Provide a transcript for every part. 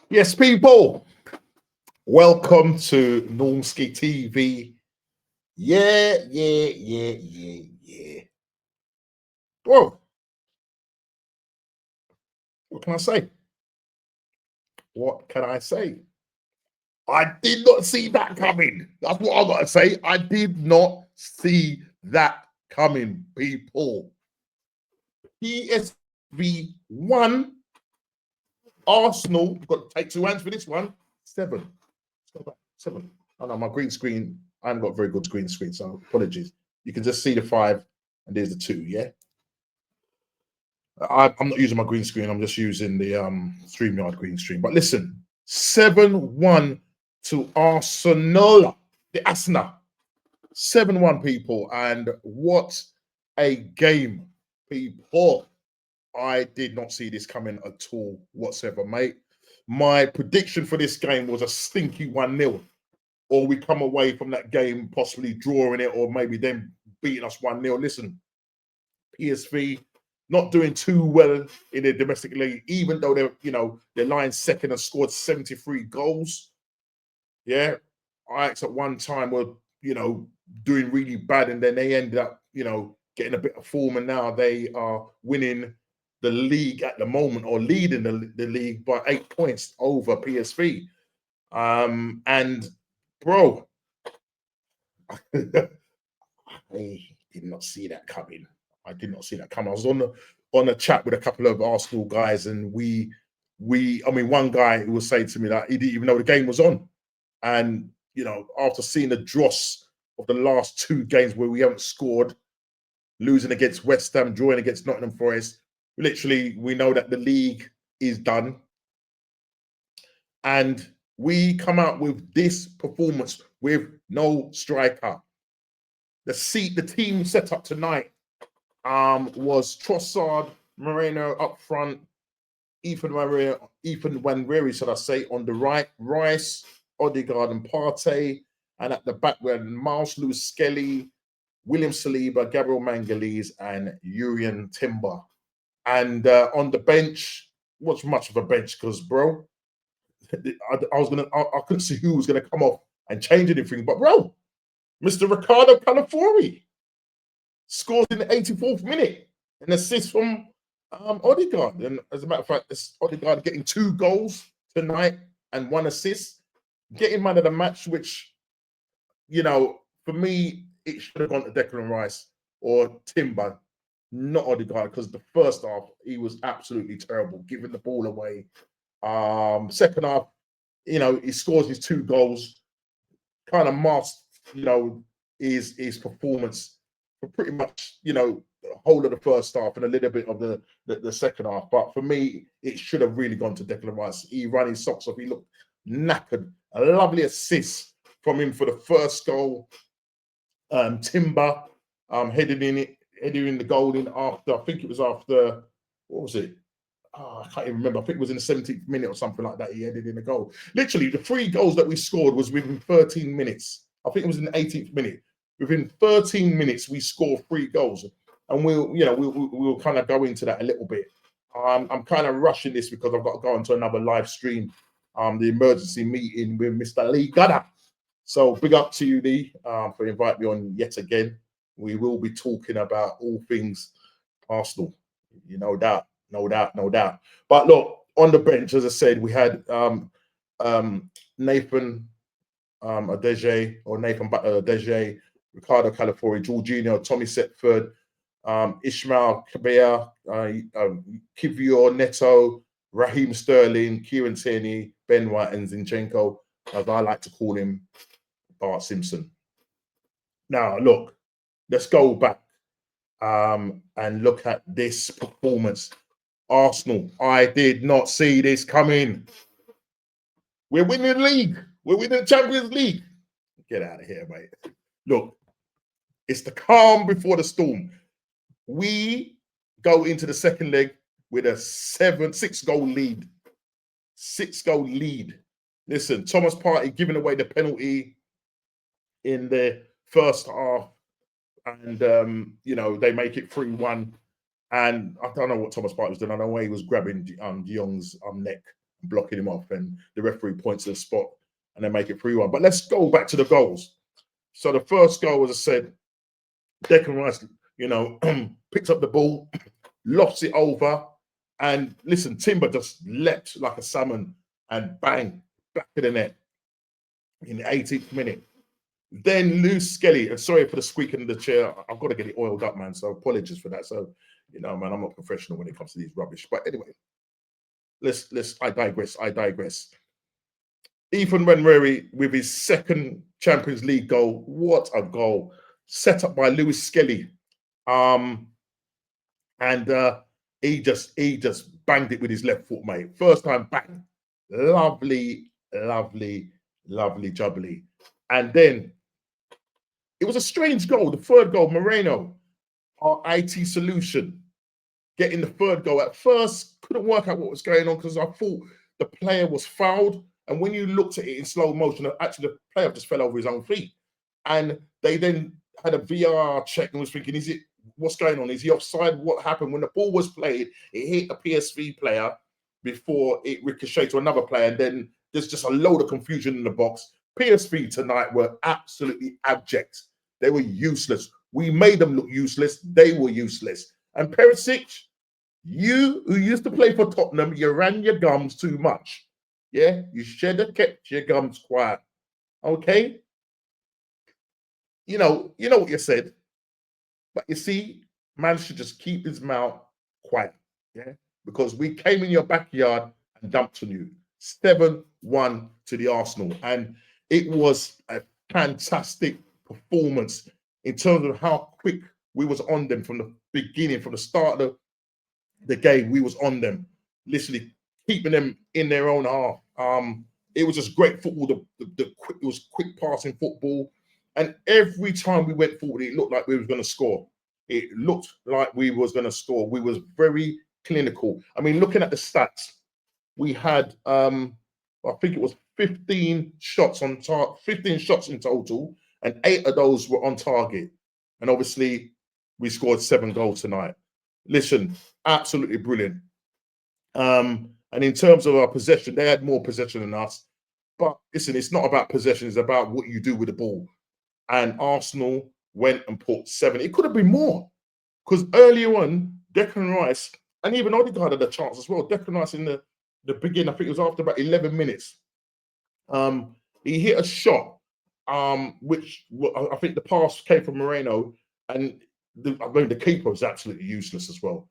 Yes, people, welcome to Normski TV. Yeah. Bro, what can I say? What can I say? I did not see that coming. That's what I got to say. I did not see that coming, people. PSV 1, Arsenal, got to take two hands for this one. 7. 7. Oh no, my green screen, I haven't got a very good green screen, so apologies. You can just see the 5 and there's the 2, yeah? I'm not using my green screen. I'm just using the StreamYard green screen. But listen, 7-1 to Arsenal, the Arsenal. 7-1, people. And what a game, people. I did not see this coming at all whatsoever, mate. My prediction for this game was a stinky 1-0. Or we come away from that game possibly drawing it, or maybe them beating us 1-0. Listen, PSV not doing too well in the domestic league, even though they're lying second and scored 73 goals. Yeah, Ajax at one time were doing really bad, and then they ended up getting a bit of form, and now they are winning the league at the moment, or leading the league by 8 points over PSV. And bro, I did not see that coming. I did not see that coming. I was on a chat with a couple of Arsenal guys, and one guy who was saying to me that he didn't even know the game was on. And after seeing the dross of the last 2 games where we haven't scored, losing against West Ham, drawing against Nottingham Forest, literally we know that the league is done. And we come out with this performance with no striker. The team set up tonight was Trossard, Moreno up front, Ethan Wanweri, should I say, on the right, Rice, Odegaard and Partey, and at the back were Miles Lewis Skelly, William Saliba, Gabriel Mangalese, and Urian Timber. And on the bench, what's much of a bench, because bro, I couldn't see who was gonna come off and change anything, but bro, Mr. Ricardo Calafori scores in the 84th minute, an assist from Odegaard. And as a matter of fact, Odegaard getting 2 goals tonight and 1 assist, getting man of the match, which, for me, it should have gone to Declan Rice or Timber, not Odegaard, because the first half, he was absolutely terrible, giving the ball away. Second half, he scores his 2 goals, kind of masked, his performance for pretty much, the whole of the first half and a little bit of the second half. But for me, it should have really gone to Declan Rice. He ran his socks off. He looked knackered. A lovely assist from him for the first goal. Timber heading in the goal in after, I think it was after, what was it? Oh, I can't even remember. I think it was in the 17th minute or something like that. He headed in the goal. Literally, the 3 goals that we scored was within 13 minutes. I think it was in the 18th minute. Within 13 minutes, we scored 3 goals, and we'll kind of go into that a little bit. I'm kind of rushing this because I've got to go onto another live stream, the emergency meeting with Mr. Lee Gunner. So big up to you, Lee, for inviting me on yet again. We will be talking about all things Arsenal, no doubt. But look, on the bench, as I said, we had Nathan Adege, Ricardo Calafori, Jorginho, Tommy Setford, Ishmael Kabea, Kivior Neto, Raheem Sterling, Kieran Tierney, Ben White, and Zinchenko, as I like to call him, Bart Simpson. Now, look, let's go back and look at this performance. Arsenal, I did not see this coming. We're winning the league. We're winning the Champions League. Get out of here, mate. Look, it's the calm before the storm. We go into the second leg with a 6-goal lead. 6-goal lead. Listen, Thomas Partey giving away the penalty in the first half, and they make it 3-1. And I don't know what Thomas Partey was doing. I know he was grabbing De Jong's neck blocking him off, and the referee points to the spot, and they make it 3-1. But let's go back to the goals. So the first goal, as I said, Declan Rice, picked up the ball, lost it over, and listen, Timber just leapt like a salmon and bang, back to the net in the 18th minute. Then Lewis Skelly, and sorry for the squeaking in the chair, I've got to get it oiled up, man, so apologies for that. So, man, I'm not professional when it comes to these rubbish. But anyway, I digress. Ethan Nwaneri with his second Champions League goal. What a goal. Set up by Lewis Skelly. And he just banged it with his left foot, mate. First time, bang. Lovely jubbly. And then it was a strange goal. The third goal, Moreno, our IT solution, getting the third goal. At first, couldn't work out what was going on because I thought the player was fouled. And when you looked at it in slow motion, actually the player just fell over his own feet. And they then had a VR check and was thinking, what's going on? Is he offside? What happened? When the ball was played, it hit a PSV player before it ricocheted to another player. And then there's just a load of confusion in the box. PSV tonight were absolutely abject. They were useless. We made them look useless. They were useless. And Perisic, you who used to play for Tottenham, you ran your gums too much. Yeah, you should have kept your gums quiet. Okay? You know what you said. But you see, man should just keep his mouth quiet. Yeah? Because we came in your backyard and dumped on you. 7-1 to the Arsenal. And it was a fantastic performance in terms of how quick we was on them from the beginning, from the start of the game. We was on them, literally keeping them in their own half. It was just great football. It was quick passing football, and every time we went forward, it looked like we was going to score. It looked like we was going to score. We was very clinical. I mean, looking at the stats, we had I think it was 15 shots on 15 shots in total, and 8 of those were on target. And obviously, we scored 7 goals tonight. Listen, absolutely brilliant. And in terms of our possession, they had more possession than us. But listen, it's not about possession, it's about what you do with the ball. And Arsenal went and put 7. It could have been more. Because earlier on, Declan Rice, and even Odegaard had a chance as well. Declan Rice in the beginning, I think it was after about 11 minutes. He hit a shot, which I think the pass came from Moreno, and the keeper was absolutely useless as well.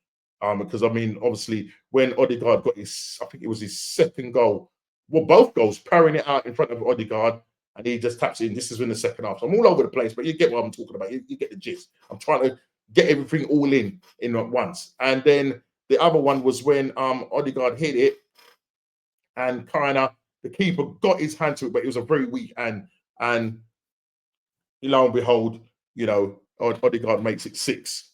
Because I mean, obviously, when Odegaard got I think it was his second goal, well, both goals, parrying it out in front of Odegaard, and he just taps it in. This is in the second half. So I'm all over the place, but you get what I'm talking about. You get the gist. I'm trying to get everything all in at once. And then the other one was when Odegaard hit it, and kind of the keeper got his hand to it, but it was a very weak hand. And lo and behold, Odegaard makes it 6.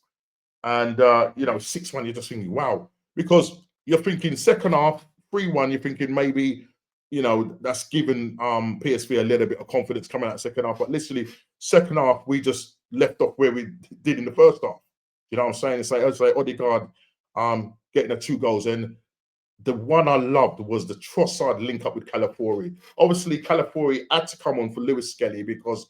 And 6-1, you're just thinking, wow, because you're thinking second half, 3-1, you're thinking maybe, that's given PSV a little bit of confidence coming out second half. But literally, second half, we just left off where we did in the first half. You know what I'm saying? It's like Odegaard getting the 2 goals. And the one I loved was the Trossard link up with Calafiori. Obviously, Calafiori had to come on for Lewis Skelly because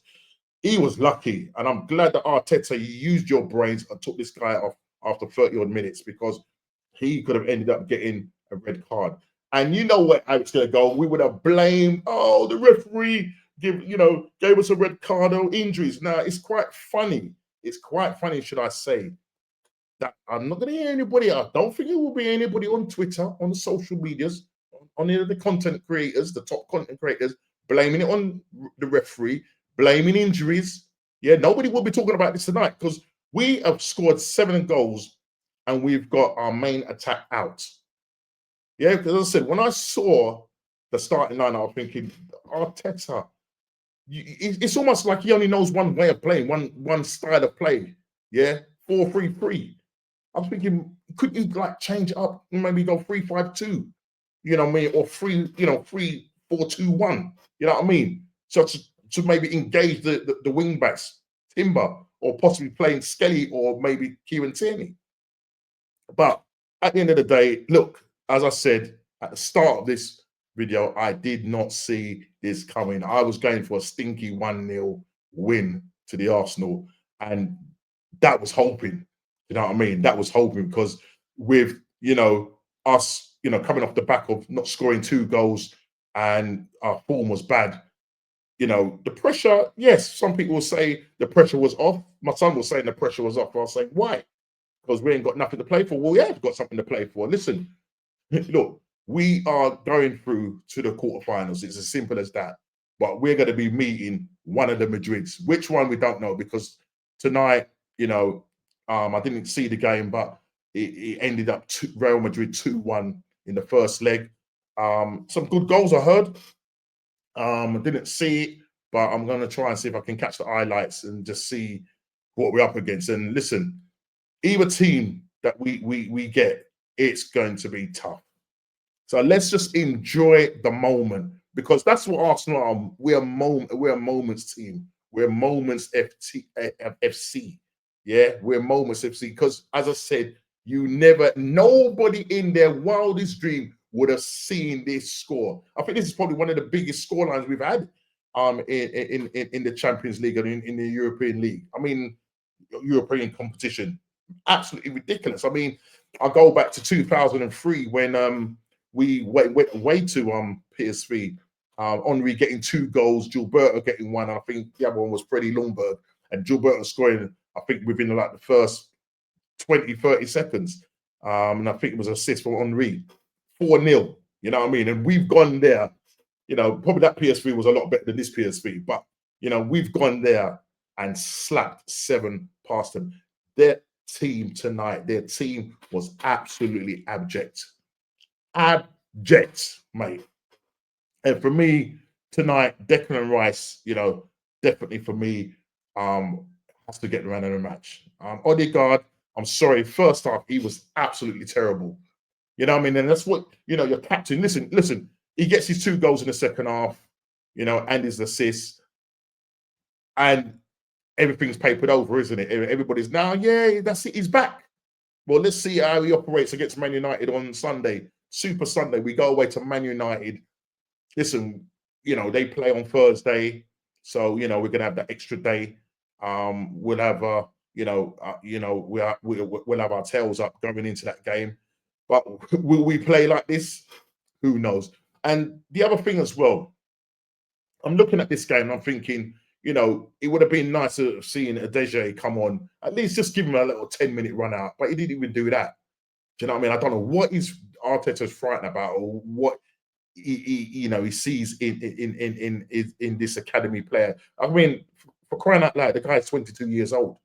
he was lucky. And I'm glad that Arteta, you used your brains and took this guy off after 30-odd minutes, because he could have ended up getting a red card. And you know where it's going to go. We would have blamed, the referee gave us a red card or injuries. Now, it's quite funny. It's quite funny, should I say, that I'm not going to hear anybody. I don't think it will be anybody on Twitter, on the social medias, on the content creators, the top content creators, blaming it on the referee, blaming injuries. Yeah, nobody will be talking about this tonight, because we have scored 7 goals and we've got our main attack out. Yeah, because as I said, when I saw the starting line, I was thinking, Arteta, it's almost like he only knows one way of playing, one style of play. Yeah, 4-3-3. I was thinking, could you change it up and maybe go 3-5-2? You know what I mean? Or 3-4-2-1. You know what I mean? So to maybe engage the wing backs, Timber, or possibly playing Skelly or maybe Kieran Tierney. But at the end of the day, look, as I said at the start of this video, I did not see this coming. I was going for a stinky 1-0 win to the Arsenal, and that was hoping. You know what I mean? That was hoping because with us, coming off the back of not scoring 2 goals and our form was bad. The pressure, yes, some people will say the pressure was off. My son was saying the pressure was off. I was saying, why? Because we ain't got nothing to play for. Well, yeah, we've got something to play for. Listen, look, we are going through to the quarterfinals. It's as simple as that. But we're going to be meeting one of the Madrids. Which one, we don't know, because tonight, I didn't see the game, but it ended up Real Madrid 2-1 in the first leg. Some good goals I heard. I didn't see it, but I'm going to try and see if I can catch the highlights and just see what we're up against. And listen, either team that we get, it's going to be tough. So let's just enjoy the moment, because that's what Arsenal are. We're a moments team. We're moments FC. Yeah, we're moments FC. Because as I said, nobody in their wildest dream would have seen this score. I think this is probably one of the biggest scorelines we've had in the Champions League and in the European League. I mean, European competition, absolutely ridiculous. I mean, I go back to 2003 when we went away to PSV. Henry getting 2 goals, Gilberto getting 1. I think the other one was Freddie Ljungberg, and Gilberto scoring, I think, within like the first 20, 30 seconds. And I think it was an assist from Henry. 4-0, you know what I mean? And we've gone there, probably that PSV was a lot better than this PSV, but, we've gone there and slapped 7 past them. Their team tonight, their team was absolutely abject. Abject, mate. And for me tonight, Declan Rice, definitely for me, has to get the man of the match. Odegaard, I'm sorry, first half, he was absolutely terrible. You know what I mean? And that's what, your captain, listen, he gets his 2 goals in the second half, and his assists, and everything's papered over, isn't it? Everybody's now, yeah, that's it, he's back. Well, let's see how he operates against Man United on Sunday. Super Sunday, we go away to Man United. Listen, they play on Thursday, so we're gonna have that extra day. We'll have we'll have our tails up going into that game. But will we play like this? Who knows? And the other thing as well, I'm looking at this game and I'm thinking, it would have been nice to have seen Adeje come on, at least just give him a little 10-minute run out, but he didn't even do that. Do you know what I mean? I don't know what is Arteta's frightened about, or what he sees in this academy player. I mean, for crying out loud, the guy's 22 years old.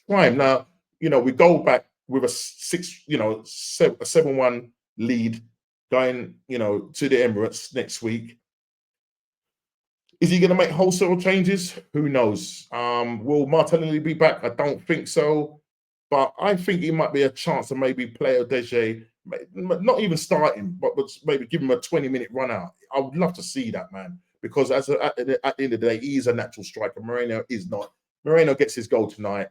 Prime. Now, we go back with a 7-1 lead going, to the Emirates next week. Is he going to make wholesale changes? Who knows? Will Martinelli be back? I don't think so. But I think he might be a chance to maybe play Odeje, not even starting, but maybe give him a 20-minute run out. I would love to see that, man, because at the end of the day, he is a natural striker. Moreno is not. Moreno gets his goal tonight.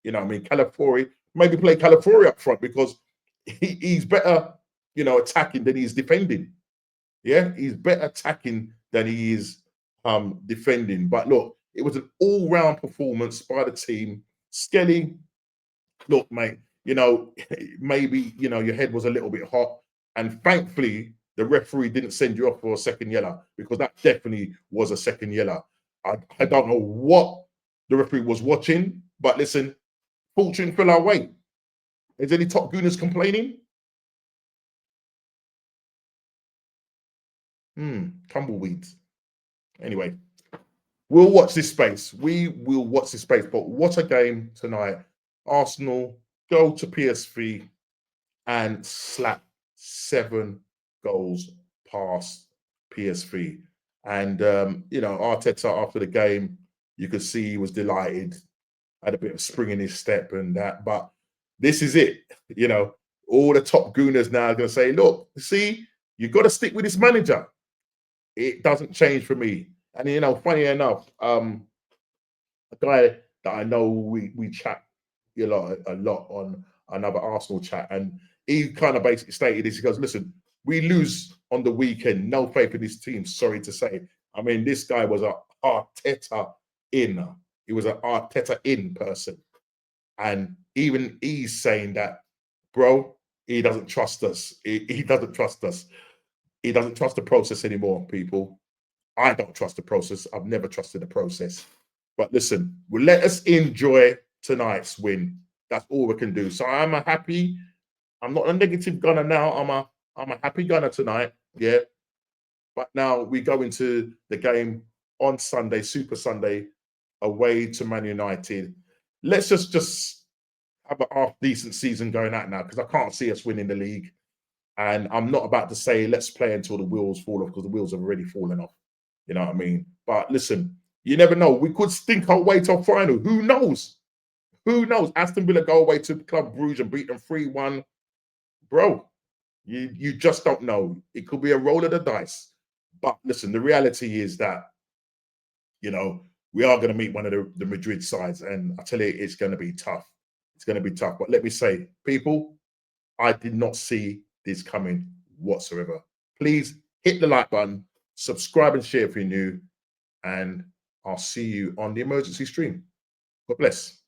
You know what I mean? Calafiori, maybe play Calafiori up front, because he's better, attacking than he's defending. Yeah, he's better attacking than he is defending. But look, it was an all-round performance by the team. Skelly, look, mate, maybe, your head was a little bit hot. And thankfully, the referee didn't send you off for a second yellow, because that definitely was a second yellow. I don't know what the referee was watching, but listen, fortune fell our way. Is any top gooners complaining? Tumbleweeds. Anyway, we'll watch this space. We will watch this space. But what a game tonight. Arsenal go to PSV and slap 7 goals past PSV. And, Arteta, after the game, you could see he was delighted, had a bit of spring in his step and that. But this is it. All the top gooners now are going to say, look, see, you've got to stick with this manager. It doesn't change for me. And, funny enough, a guy that I know we chat a lot on another Arsenal chat, and he kind of basically stated this. He goes, listen, we lose on the weekend. No faith in this team, sorry to say. I mean, this guy was a Arteta in. He was an Arteta in person. And even he's saying that, bro, he doesn't trust us. He doesn't trust us. He doesn't trust the process anymore, people. I don't trust the process. I've never trusted the process. But listen, well, let us enjoy tonight's win. That's all we can do. So I'm a happy. I'm not a negative gunner now. I'm a happy gunner tonight. Yeah. But now we go into the game on Sunday, Super Sunday, away to Man United. Let's just have a half decent season going out now, because I can't see us winning the league. And I'm not about to say let's play until the wheels fall off, because the wheels have already fallen off. You know what I mean? But listen, you never know. We could stink our way to a final. Who knows? Who knows? Aston Villa go away to Club Brugge and beat them 3-1. Bro, you just don't know. It could be a roll of the dice. But listen, the reality is that, you know, we are going to meet one of the Madrid sides. And I tell you, it's going to be tough. It's going to be tough. But let me say, people, I did not see this coming whatsoever. Please hit the like button, subscribe and share if you're new, and I'll see you on the emergency stream. God bless.